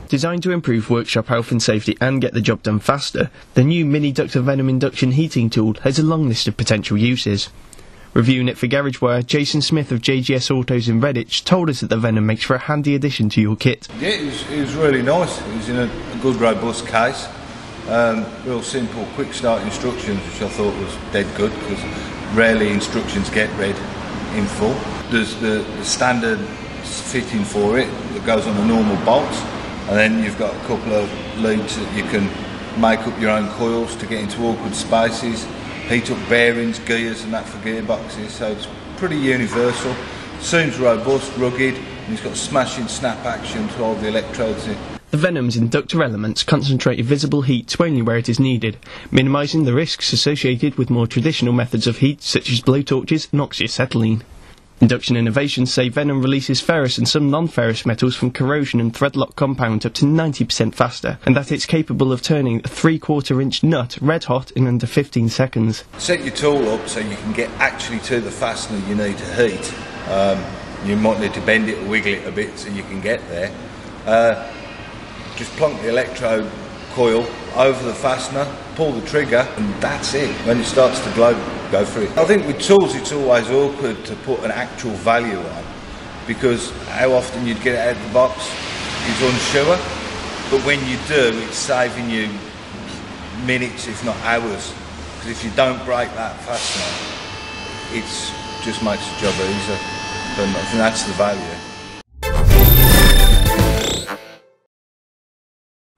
Designed to improve workshop health and safety and get the job done faster, the new Mini-Ductor Venom induction heating tool has a long list of potential uses. Reviewing it for Garage Wire, Jason Smith of JGS Autos in Redditch told us that the Venom makes for a handy addition to your kit. Yeah, it was really nice. It was in a good robust case. Real simple, quick start instructions, which I thought was dead good, because rarely instructions get read in full. There's the standard fitting for it that goes on the normal bolts, and then you've got a couple of leads that you can make up your own coils to get into awkward spaces, heat up bearings, gears and that for gearboxes, so it's pretty universal. Seems robust, rugged, and it's got smashing snap action to hold the electrodes in. The Venom's inductor elements concentrate visible heat to only where it is needed, minimising the risks associated with more traditional methods of heat such as blowtorches and oxyacetylene. Induction innovations say Venom releases ferrous and some non-ferrous metals from corrosion and threadlock compounds up to 90% faster, and that it's capable of turning a 3/4 inch nut red hot in under 15 seconds. Set your tool up so you can get actually to the fastener you need to heat. You might need to bend it or wiggle it a bit so you can get there. Just plonk the electrode coil over the fastener, pull the trigger, and that's it. When it starts to glow, go for it. I think with tools it's always awkward to put an actual value on, because how often you'd get it out of the box is unsure, but when you do, it's saving you minutes if not hours, because if you don't break that fastener, it just makes the job easier, and I think that's the value.